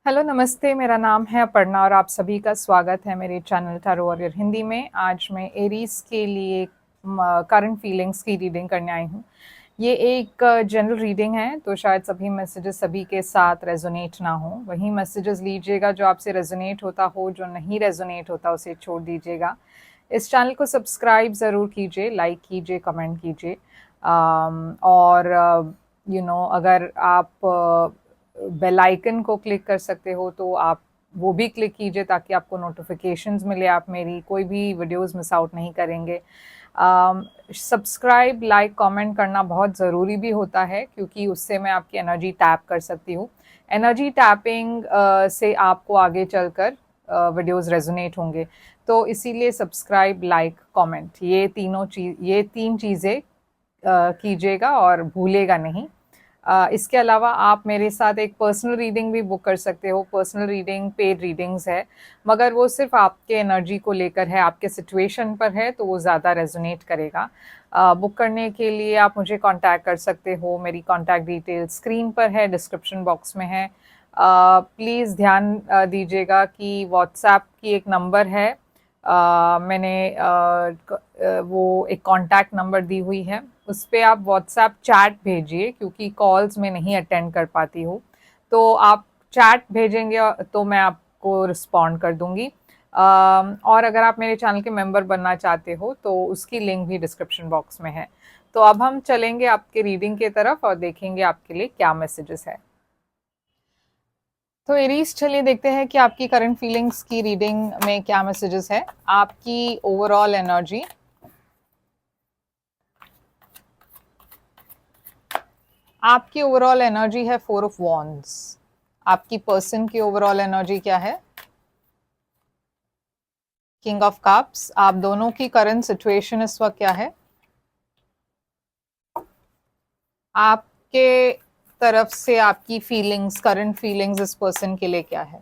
Hello नमस्ते, मेरा नाम है अपर्णा और आप सभी का स्वागत है मेरे चैनल टैरो वॉरियर हिंदी में। आज मैं एरीज के लिए करंट फीलिंग्स की रीडिंग करने आई हूँ। ये एक जनरल रीडिंग है, तो शायद सभी मैसेजेस सभी के साथ रेजोनेट ना हो। वही मैसेजेस लीजिएगा जो आपसे रेजोनेट होता हो, जो नहीं रेजोनेट होता उसे छोड़ दीजिएगा। इस चैनल को सब्सक्राइब ज़रूर कीजिए, लाइक कीजिए, कमेंट कीजिए। और अगर आप बेल आइकन को क्लिक कर सकते हो तो आप वो भी क्लिक कीजिए ताकि आपको नोटिफिकेशंस मिले, आप मेरी कोई भी वीडियोस मिस आउट नहीं करेंगे। सब्सक्राइब, लाइक, कमेंट करना बहुत ज़रूरी भी होता है क्योंकि उससे मैं आपकी एनर्जी टैप कर सकती हूँ। एनर्जी टैपिंग से आपको आगे चलकर वीडियोस रेजोनेट होंगे, तो इसीलिए सब्सक्राइब, लाइक, कमेंट ये तीन चीज़ें कीजिएगा और भूलेगा नहीं। इसके अलावा आप मेरे साथ एक पर्सनल रीडिंग भी बुक कर सकते हो। पर्सनल रीडिंग पेड रीडिंग्स है, मगर वो सिर्फ आपके एनर्जी को लेकर है, आपके सिचुएशन पर है, तो वो ज़्यादा रेजोनेट करेगा। बुक करने के लिए आप मुझे कांटेक्ट कर सकते हो। मेरी कांटेक्ट डिटेल स्क्रीन पर है, डिस्क्रिप्शन बॉक्स में है। प्लीज़ ध्यान दीजिएगा कि व्हाट्सएप की एक नंबर है, मैंने वो एक कांटेक्ट नंबर दी हुई है, उस पर आप व्हाट्सएप चैट भेजिए क्योंकि कॉल्स में नहीं अटेंड कर पाती हूँ। तो आप चैट भेजेंगे तो मैं आपको रिस्पॉन्ड कर दूंगी। और अगर आप मेरे चैनल के मेंबर बनना चाहते हो तो उसकी लिंक भी डिस्क्रिप्शन बॉक्स में है। तो अब हम चलेंगे आपके रीडिंग की तरफ और देखेंगे आपके लिए क्या मैसेजेस है। तो एरीज, चलिए देखते हैं कि आपकी करंट फीलिंग्स की रीडिंग में क्या मैसेजेस है। आपकी ओवरऑल एनर्जी, आपकी ओवरऑल एनर्जी है 4 ऑफ वॉन्ड्स। आपकी पर्सन की ओवरऑल एनर्जी क्या है? King of cups. आप दोनों की करंट सिचुएशन इस वक्त क्या है? आपके तरफ से आपकी फीलिंग्स, करंट फीलिंग्स इस पर्सन के लिए क्या है?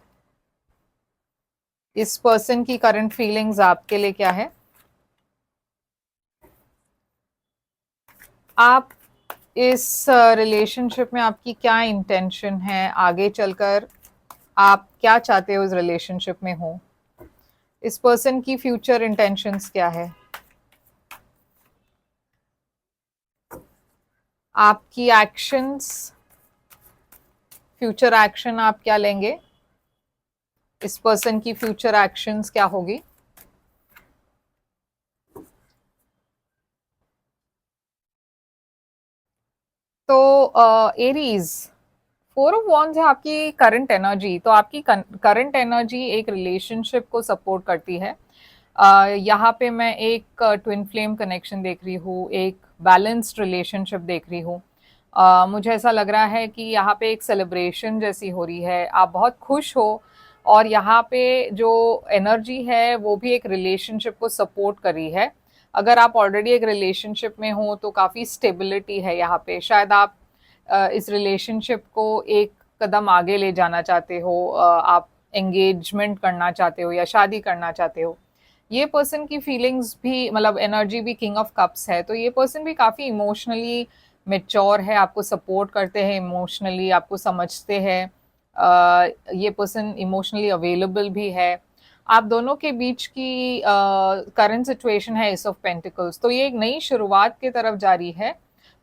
इस पर्सन की करंट फीलिंग्स आपके लिए क्या है? आप इस रिलेशनशिप में आपकी क्या इंटेंशन है? आगे चलकर आप क्या चाहते हो इस रिलेशनशिप में हो? इस पर्सन की फ्यूचर इंटेंशंस क्या है? आपकी एक्शंस, फ्यूचर एक्शन आप क्या लेंगे? इस पर्सन की फ्यूचर एक्शंस क्या होगी? तो एरीज, 4 ऑफ वॉन्ड्स है आपकी करंट एनर्जी। तो आपकी करंट एनर्जी एक रिलेशनशिप को सपोर्ट करती है। यहाँ पे मैं एक ट्विन फ्लेम कनेक्शन देख रही हूँ, एक बैलेंस्ड रिलेशनशिप देख रही हूँ। मुझे ऐसा लग रहा है कि यहाँ पे एक सेलिब्रेशन जैसी हो रही है, आप बहुत खुश हो। और यहाँ पे जो एनर्जी है वो भी एक रिलेशनशिप को सपोर्ट कर रही है। अगर आप ऑलरेडी एक रिलेशनशिप में हो तो काफ़ी स्टेबिलिटी है यहाँ पे। शायद आप इस रिलेशनशिप को एक कदम आगे ले जाना चाहते हो, आप एंगेजमेंट करना चाहते हो या शादी करना चाहते हो। ये पर्सन की फीलिंग्स भी, मतलब एनर्जी भी किंग ऑफ कप्स है, तो ये पर्सन भी काफ़ी इमोशनली मेच्योर है, आपको सपोर्ट करते हैं इमोशनली, आपको समझते हैं। ये पर्सन इमोशनली अवेलेबल भी है। आप दोनों के बीच की करंट सिचुएशन है एस ऑफ पेंटिकल्स, तो ये एक नई शुरुआत की तरफ जारी है।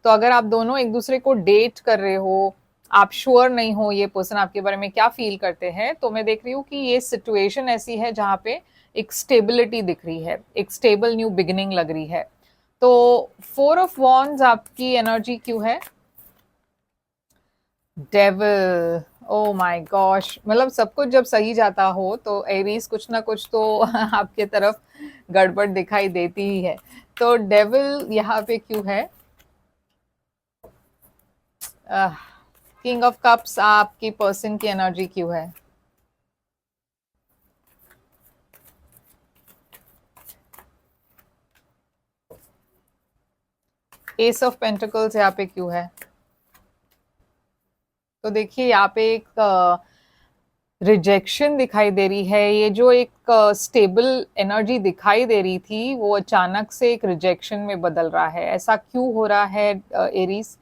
तो अगर आप दोनों एक दूसरे को डेट कर रहे हो, आप श्योर नहीं हो ये पर्सन आपके बारे में क्या फील करते हैं, तो मैं देख रही हूँ कि ये सिचुएशन ऐसी है जहाँ पे एक स्टेबिलिटी दिख रही है, एक स्टेबल न्यू बिगिनिंग लग रही है। तो 4 ऑफ वॉन्ड्स आपकी एनर्जी क्यों है? डेविल, ओ माय गॉश, मतलब सब कुछ जब सही जाता हो तो एरीज कुछ ना कुछ तो आपके तरफ गड़बड़ दिखाई देती ही है। तो डेविल यहाँ पे क्यों है? किंग ऑफ कप्स, आपकी पर्सन की एनर्जी क्यों है? एस ऑफ पेंटिकल्स यहाँ पे क्यों है? तो देखिए यहाँ पे एक रिजेक्शन दिखाई दे रही है। ये जो एक स्टेबल एनर्जी दिखाई दे रही थी वो अचानक से एक रिजेक्शन में बदल रहा है। ऐसा क्यों हो रहा है एरीज,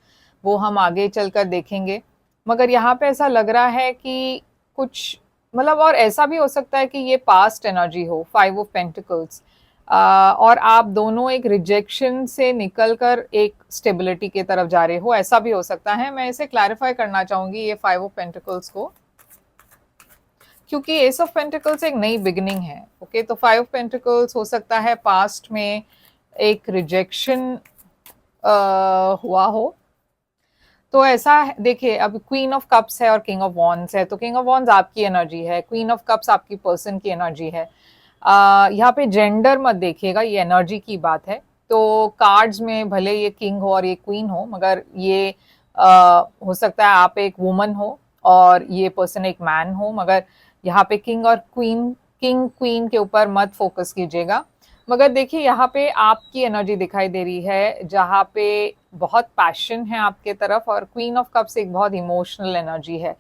वो हम आगे चलकर देखेंगे। मगर यहाँ पे ऐसा लग रहा है कि कुछ मतलब, और ऐसा भी हो सकता है कि ये पास्ट एनर्जी हो, 5 ऑफ पेंटिकल्स, और आप दोनों एक रिजेक्शन से निकलकर एक स्टेबिलिटी की तरफ जा रहे हो, ऐसा भी हो सकता है। मैं इसे क्लैरिफाई करना चाहूंगी ये 5 ऑफ पेंटिकल्स को, क्योंकि एस ऑफ पेंटिकल्स एक नई बिगिनिंग है। ओके, तो 5 ऑफ पेंटिकल्स हो सकता है पास्ट में एक रिजेक्शन हुआ हो। तो ऐसा देखिए, अब क्वीन ऑफ कप्स है और किंग ऑफ वॉन्ड्स है, तो किंग ऑफ वॉन्ड्स आपकी एनर्जी है, क्वीन ऑफ कप्स आपकी पर्सन की एनर्जी है। यहाँ पे जेंडर मत देखिएगा, ये एनर्जी की बात है। तो कार्ड्स में भले ये किंग हो और ये क्वीन हो, मगर ये हो सकता है आप एक वुमन हो और ये पर्सन एक मैन हो, मगर यहाँ पे किंग और क्वीन, किंग क्वीन के ऊपर मत फोकस कीजिएगा। मगर देखिए यहाँ पे आपकी एनर्जी दिखाई दे रही है, जहाँ पे बहुत पैशन है आपके तरफ, और क्वीन ऑफ कप्स एक बहुत इमोशनल एनर्जी है।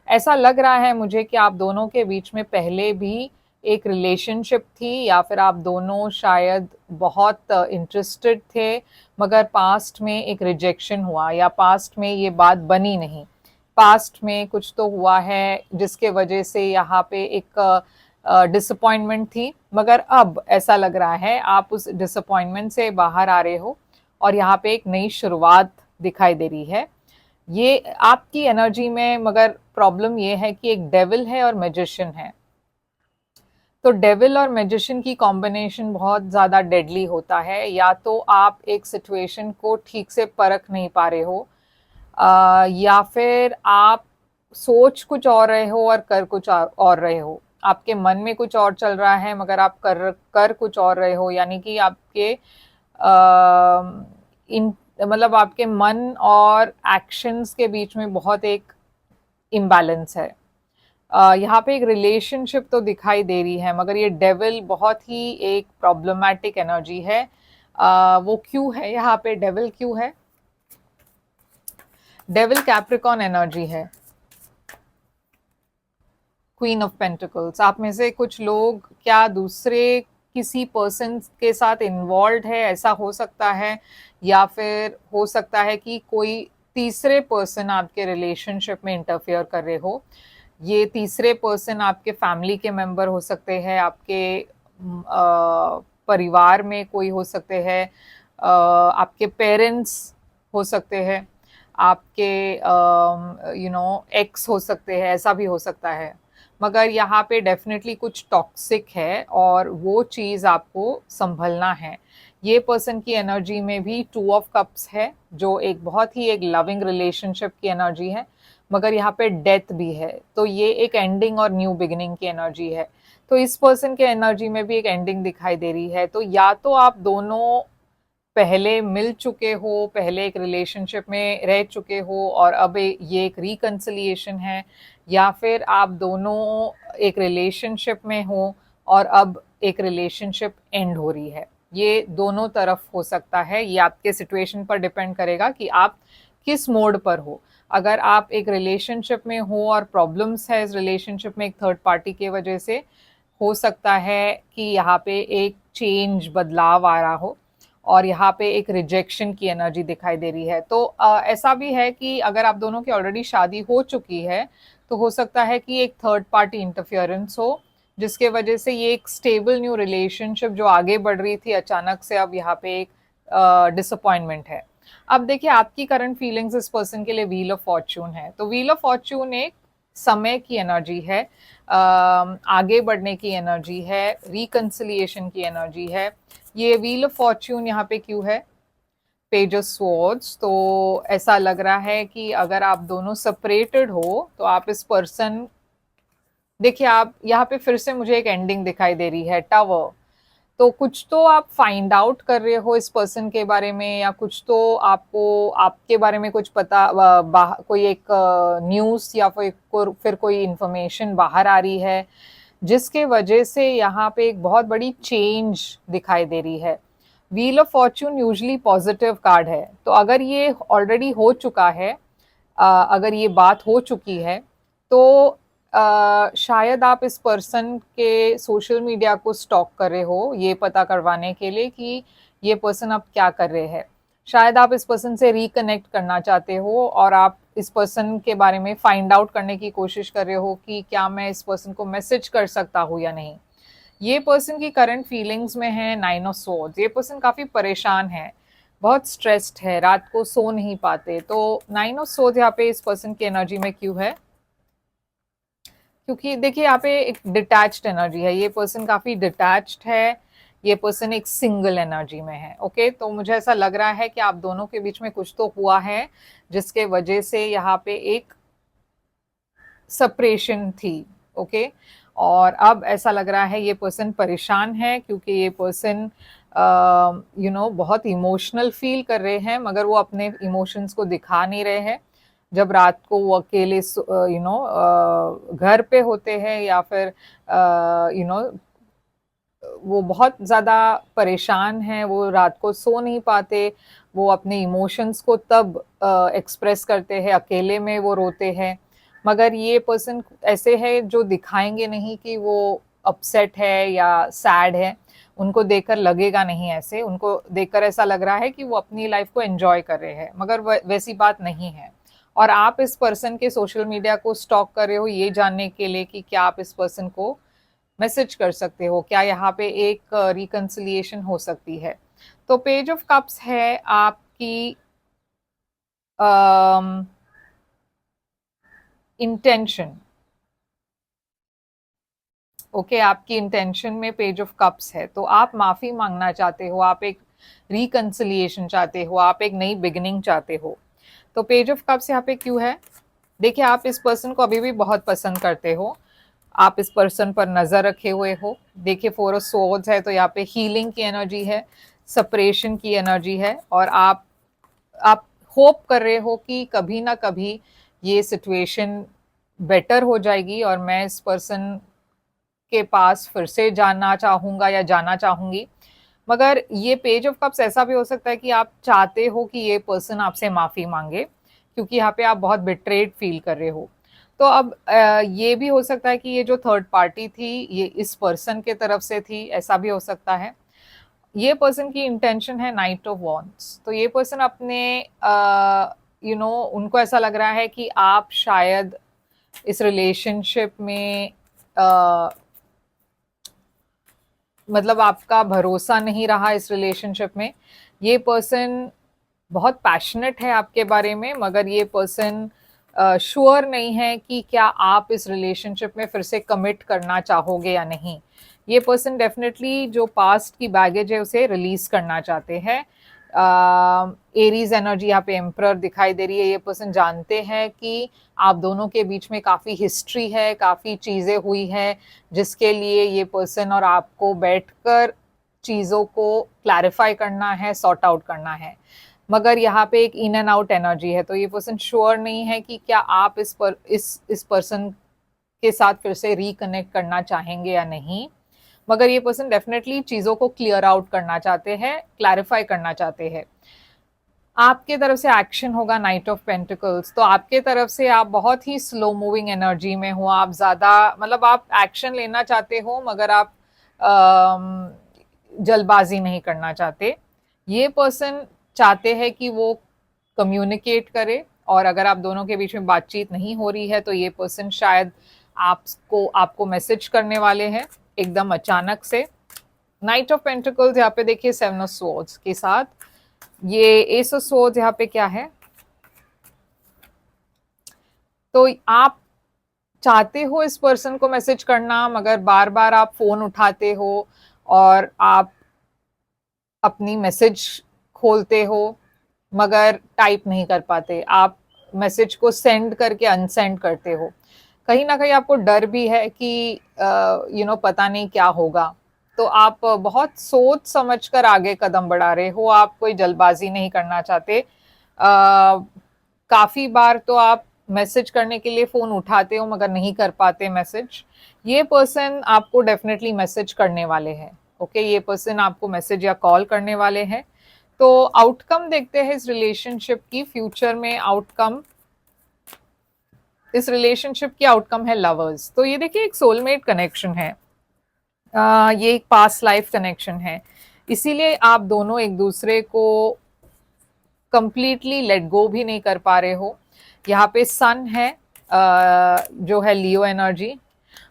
ऐसा लग रहा है मुझे कि आप दोनों के बीच में पहले भी एक रिलेशनशिप थी, या फिर आप दोनों शायद बहुत इंटरेस्टेड थे, मगर पास्ट में एक रिजेक्शन हुआ, या पास्ट में ये बात बनी नहीं, पास्ट में कुछ तो हुआ है जिसके वजह से यहाँ पे एक डिसअपॉइंटमेंट थी। मगर अब ऐसा लग रहा है आप उस डिसअपॉइंटमेंट से बाहर आ रहे हो, और यहाँ पे एक नई शुरुआत दिखाई दे रही है ये आपकी एनर्जी में। मगर प्रॉब्लम ये है कि एक डेविल है और मैजिशियन है, तो डेविल और मैजिशियन की कॉम्बिनेशन बहुत ज़्यादा डेडली होता है। या तो आप एक सिचुएशन को ठीक से परख नहीं पा रहे हो, या फिर आप सोच कुछ और रहे हो और कर कुछ और रहे हो, आपके मन में कुछ और चल रहा है मगर आप कर कुछ और रहे हो। यानी कि आपके इन मतलब आपके मन और एक्शंस के बीच में बहुत एक इम्बैलेंस है। यहाँ पे एक रिलेशनशिप तो दिखाई दे रही है, मगर ये डेविल बहुत ही एक प्रॉब्लमैटिक एनर्जी है। वो क्यों है यहाँ पे, डेविल क्यों है? डेविल कैप्रिकॉर्न एनर्जी है, क्वीन ऑफ पेंटिकल्स। आप में से कुछ लोग क्या दूसरे किसी पर्सन के साथ इन्वॉल्व है, ऐसा हो सकता है, या फिर हो सकता है कि कोई तीसरे पर्सन आपके रिलेशनशिप में इंटरफेयर कर रहे हो। ये तीसरे पर्सन आपके फैमिली के मेंबर हो सकते हैं, आपके परिवार में कोई हो सकते हैं, आपके पेरेंट्स हो सकते हैं, आपके एक्स हो सकते हैं, ऐसा भी हो सकता है। मगर यहाँ पे डेफिनेटली कुछ टॉक्सिक है और वो चीज़ आपको संभलना है। ये पर्सन की एनर्जी में भी 2 ऑफ कप्स है, जो एक बहुत ही एक लविंग रिलेशनशिप की एनर्जी है, मगर यहाँ पे डेथ भी है, तो ये एक एंडिंग और न्यू बिगिनिंग की एनर्जी है। तो इस पर्सन के एनर्जी में भी एक एंडिंग दिखाई दे रही है। तो या तो आप दोनों पहले मिल चुके हो, पहले एक रिलेशनशिप में रह चुके हो और अब ये एक रिकंसिलिएशन है, या फिर आप दोनों एक रिलेशनशिप में हो और अब एक रिलेशनशिप एंड हो रही है। ये दोनों तरफ हो सकता है, ये आपके सिचुएशन पर डिपेंड करेगा कि आप किस मोड पर हो। अगर आप एक रिलेशनशिप में हो और प्रॉब्लम्स है इस रिलेशनशिप में एक थर्ड पार्टी की वजह से, हो सकता है कि यहाँ पे एक चेंज, बदलाव आ रहा हो, और यहाँ पे एक रिजेक्शन की एनर्जी दिखाई दे रही है। तो ऐसा भी है कि अगर आप दोनों की ऑलरेडी शादी हो चुकी है, तो हो सकता है कि एक थर्ड पार्टी इंटरफियरेंस हो, जिसके वजह से ये एक स्टेबल न्यू रिलेशनशिप जो आगे बढ़ रही थी, अचानक से अब यहाँ पे एक डिसअपॉइंटमेंट है। अब देखिए आपकी करंट फीलिंग्स इस पर्सन के लिए व्हील ऑफ फॉर्च्यून है, तो व्हील ऑफ फॉर्च्यून एक समय की एनर्जी है, आगे बढ़ने की एनर्जी है, रिकंसिलिएशन की एनर्जी है। ये व्हील ऑफ फॉर्च्यून यहाँ पे क्यों है? Page of swords. तो ऐसा लग रहा है कि अगर आप दोनों सेपरेटेड हो तो आप इस पर्सन, देखिए आप यहाँ पे फिर से मुझे एक एंडिंग दिखाई दे रही है, टावर। तो कुछ तो आप फाइंड आउट कर रहे हो इस पर्सन के बारे में, या कुछ तो आपको आपके बारे में कुछ पता, कोई एक न्यूज़ या फिर कोई इंफॉर्मेशन बाहर आ रही है, जिसके वजह से यहाँ पे एक बहुत बड़ी चेंज दिखाई दे रही है। Wheel of Fortune usually positive card है, तो अगर ये ऑलरेडी हो चुका है, अगर ये बात हो चुकी है, तो शायद आप इस पर्सन के सोशल मीडिया को स्टॉक कर रहे हो ये पता करवाने के लिए कि ये पर्सन अब क्या कर रहे हैं। शायद आप इस पर्सन से रिकनेक्ट करना चाहते हो और आप इस पर्सन के बारे में फाइंड आउट करने की कोशिश कर रहे हो कि क्या मैं इस पर्सन को मैसेज कर सकता हूँ या नहीं। ये पर्सन की करंट फीलिंग्स में है 9 ऑफ स्वॉर्ड्स। ये पर्सन काफी परेशान है, बहुत स्ट्रेस्ड है, रात को सो नहीं पाते। तो 9 ऑफ स्वॉर्ड्स यहाँ पे इस पर्सन की एनर्जी में क्यों है? क्योंकि देखिए यहाँ पे एक डिटैच्ड एनर्जी है, ये पर्सन काफी डिटैच्ड है, ये पर्सन एक सिंगल एनर्जी में है। ओके, तो मुझे ऐसा लग रहा है कि आप दोनों के बीच में कुछ तो हुआ है जिसके वजह से यहाँ पे एक सेपरेशन थी। ओके, और अब ऐसा लग रहा है ये पर्सन परेशान है क्योंकि ये पर्सन बहुत इमोशनल फील कर रहे हैं, मगर वो अपने इमोशंस को दिखा नहीं रहे हैं। जब रात को वो अकेले घर पे होते हैं या फिर वो बहुत ज़्यादा परेशान हैं, वो रात को सो नहीं पाते, वो अपने इमोशंस को तब एक्सप्रेस करते हैं, अकेले में वो रोते हैं। मगर ये पर्सन ऐसे है जो दिखाएंगे नहीं कि वो अपसेट है या सैड है, उनको देखकर लगेगा नहीं ऐसे, उनको देखकर ऐसा लग रहा है कि वो अपनी लाइफ को एंजॉय कर रहे हैं, मगर वैसी बात नहीं है। और आप इस पर्सन के सोशल मीडिया को स्टॉक कर रहे हो ये जानने के लिए कि क्या आप इस पर्सन को मैसेज कर सकते हो, क्या यहाँ पे एक रिकंसिलिएशन हो सकती है। तो पेज ऑफ कप्स है आपकी इंटेंशन। ओके, आपकी इंटेंशन में पेज ऑफ कप्स है, तो आप माफी मांगना चाहते हो, आप एक रिकंसिलिएशन चाहते हो, आप एक नई बिगिनिंग चाहते हो। तो पेज ऑफ कप्स यहाँ पे क्यों है? देखिए, आप इस पर्सन को अभी भी बहुत पसंद करते हो, आप इस पर्सन पर नजर रखे हुए हो। देखिए, 4 ऑफ स्वॉर्ड्स है, तो यहाँ पे हीलिंग की एनर्जी है, सेपरेशन की एनर्जी है, और आप होप कर रहे हो कि कभी ना कभी ये सिचुएशन बेटर हो जाएगी और मैं इस पर्सन के पास फिर से जाना चाहूंगा या जाना चाहूंगी। मगर ये पेज ऑफ कप्स ऐसा भी हो सकता है कि आप चाहते हो कि ये पर्सन आपसे माफी मांगे, क्योंकि यहाँ पे आप बहुत बिट्रेड फील कर रहे हो। तो अब ये भी हो सकता है कि ये जो थर्ड पार्टी थी ये इस पर्सन के तरफ से थी, ऐसा भी हो सकता है। ये पर्सन की इंटेंशन है नाइट ऑफ वॉन्ड्स। तो ये पर्सन अपने उनको ऐसा लग रहा है कि आप शायद इस रिलेशनशिप में मतलब आपका भरोसा नहीं रहा इस रिलेशनशिप में। ये पर्सन बहुत पैशनेट है आपके बारे में, मगर ये पर्सन श्योर नहीं है कि क्या आप इस रिलेशनशिप में फिर से कमिट करना चाहोगे या नहीं। ये पर्सन डेफिनेटली जो पास्ट की बैगेज है उसे रिलीज करना चाहते हैं। एरीज एनर्जी यहाँ पे एम्परर दिखाई दे रही है। ये पर्सन जानते हैं कि आप दोनों के बीच में काफ़ी हिस्ट्री है, काफ़ी चीज़ें हुई हैं जिसके लिए ये पर्सन और आपको बैठकर चीज़ों को क्लैरिफाई करना है, सॉर्ट आउट करना है। मगर यहाँ पे एक इन एंड आउट एनर्जी है, तो ये पर्सन श्योर नहीं है कि क्या आप इस पर्सन के साथ फिर से रिकनेक्ट करना चाहेंगे या नहीं। मगर ये पर्सन डेफिनेटली चीज़ों को क्लियर आउट करना चाहते हैं, क्लैरिफाई करना चाहते हैं। आपके तरफ से एक्शन होगा नाइट ऑफ पेंटिकल्स। तो आपके तरफ से आप बहुत ही स्लो मूविंग एनर्जी में हो, आप ज़्यादा मतलब आप एक्शन लेना चाहते हो, मगर आप जल्दबाजी नहीं करना चाहते। ये पर्सन चाहते हैं कि वो कम्युनिकेट करे, और अगर आप दोनों के बीच में बातचीत नहीं हो रही है तो ये पर्सन शायद आपको मैसेज करने वाले हैं एकदम अचानक से। नाइट ऑफ पेंटिकल्स यहाँ पे देखिए 7 ऑफ स्वॉर्ड्स के साथ ये एस ऑफ स्वॉर्ड्स यहाँ पे क्या है? तो आप चाहते हो इस पर्सन को मैसेज करना, मगर बार बार आप फोन उठाते हो और आप अपनी मैसेज खोलते हो मगर टाइप नहीं कर पाते, आप मैसेज को सेंड करके अनसेंड करते हो। कहीं ना कहीं आपको डर भी है कि पता नहीं क्या होगा, तो आप बहुत सोच समझ कर आगे कदम बढ़ा रहे हो, आप कोई जल्दबाजी नहीं करना चाहते। काफी बार तो आप मैसेज करने के लिए फोन उठाते हो मगर नहीं कर पाते मैसेज। ये पर्सन आपको डेफिनेटली मैसेज करने वाले हैं। ओके, ये पर्सन आपको मैसेज या कॉल करने वाले हैं। तो आउटकम देखते हैं इस रिलेशनशिप की, फ्यूचर में आउटकम, इस रिलेशनशिप की आउटकम है लवर्स। तो ये देखिए एक सोलमेट कनेक्शन है, ये एक पास्ट लाइफ कनेक्शन है, इसीलिए आप दोनों एक दूसरे को कंप्लीटली लेट गो भी नहीं कर पा रहे हो। यहाँ पे सन है जो है लियो एनर्जी,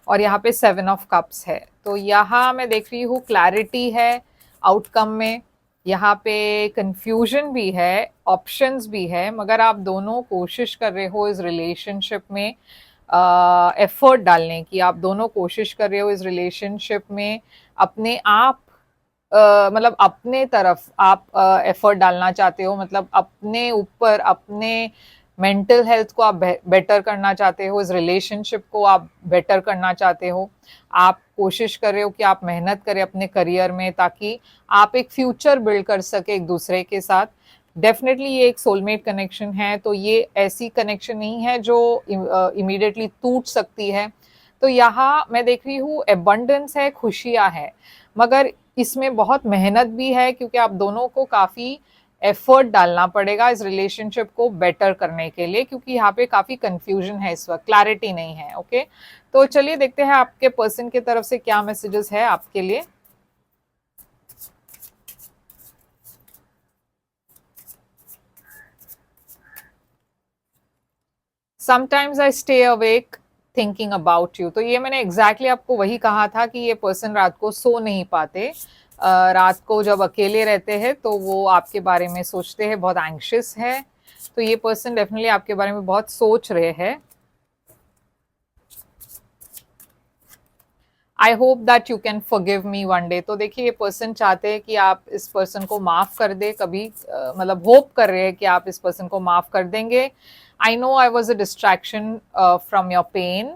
और यहाँ पे 7 ऑफ कप्स है। तो यहाँ मैं देख रही हूँ क्लैरिटी है आउटकम में, यहाँ पे कंफ्यूजन भी है, ऑप्शंस भी है, मगर आप दोनों कोशिश कर रहे हो इस रिलेशनशिप में एफर्ट डालने की। आप दोनों कोशिश कर रहे हो इस रिलेशनशिप में अपने आप मतलब अपने तरफ आप एफर्ट डालना चाहते हो, मतलब अपने ऊपर, अपने मेंटल हेल्थ को आप बेटर करना चाहते हो, इस रिलेशनशिप को आप बेटर करना चाहते हो। आप कोशिश कर रहे हो कि आप मेहनत करें अपने करियर में, ताकि आप एक फ्यूचर बिल्ड कर सके एक दूसरे के साथ। डेफिनेटली ये एक सोलमेट कनेक्शन है, तो ये ऐसी कनेक्शन नहीं है जो इमीडिएटली टूट सकती है। तो यहाँ मैं देख रही हूँ एबंडेंस है, खुशियाँ है, मगर इसमें बहुत मेहनत भी है, क्योंकि आप दोनों को काफ़ी एफर्ट डालना पड़ेगा इस रिलेशनशिप को बेटर करने के लिए, क्योंकि यहाँ पे काफ़ी कंफ्यूजन है इस वक्त, क्लैरिटी नहीं है। ओके, तो चलिए देखते हैं आपके पर्सन की तरफ से क्या मैसेजेस है आपके लिए। Sometimes I stay awake thinking about you. तो ये मैंने एग्जैक्टली आपको वही कहा था कि ये पर्सन रात को सो नहीं पाते। रात को जब अकेले रहते हैं तो वो आपके बारे में सोचते हैं, बहुत एंग्शियस है। तो ये पर्सन डेफिनेटली आपके बारे में बहुत सोच रहे हैं। I hope that you can forgive me one day. तो देखिए, ये पर्सन चाहते हैं कि आप इस पर्सन को माफ कर दे कभी, मतलब होप कर रहे हैं कि आप इस पर्सन को माफ कर देंगे। I know I was a distraction from your pain.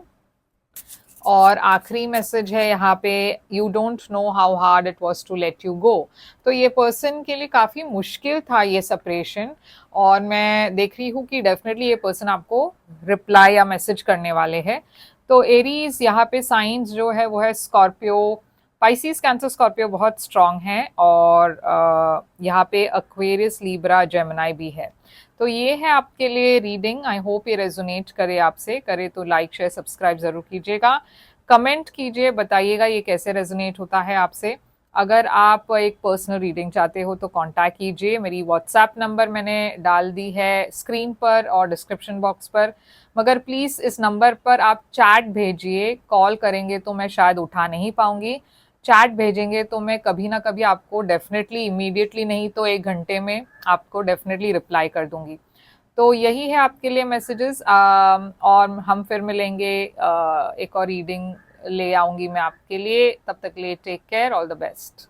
और आखिरी मैसेज है यहाँ पे, you don't know how hard it was to let you go. तो ये पर्सन के लिए काफ़ी मुश्किल था ये सेपरेशन, और मैं देख रही हूँ कि डेफिनेटली ये पर्सन आपको रिप्लाई या मैसेज करने वाले हैं। तो एरीज यहाँ पे साइंस जो है वो है स्कॉर्पियो, पाइसिस, कैंसर, स्कॉर्पियो बहुत स्ट्रांग है, और यहाँ पे एक्वेरियस, लीब्रा, जेमिनाई भी है। तो ये है आपके लिए रीडिंग। आई होप ये रेजोनेट करे आपसे, करे तो लाइक शेयर सब्सक्राइब जरूर कीजिएगा, कमेंट कीजिए, बताइएगा ये कैसे रेजोनेट होता है आपसे। अगर आप एक पर्सनल रीडिंग चाहते हो तो कांटेक्ट कीजिए। मेरी व्हाट्सएप नंबर मैंने डाल दी है स्क्रीन पर और डिस्क्रिप्शन बॉक्स पर, मगर प्लीज़ इस नंबर पर आप चैट भेजिए। कॉल करेंगे तो मैं शायद उठा नहीं पाऊंगी, चैट भेजेंगे तो मैं कभी ना कभी आपको डेफिनेटली, इमीडिएटली नहीं तो 1 घंटे में आपको डेफिनेटली रिप्लाई कर दूंगी। तो यही है आपके लिए मैसेजेस, और हम फिर मिलेंगे, एक और रीडिंग ले आऊंगी मैं आपके लिए। तब तक लिए take care, all the best.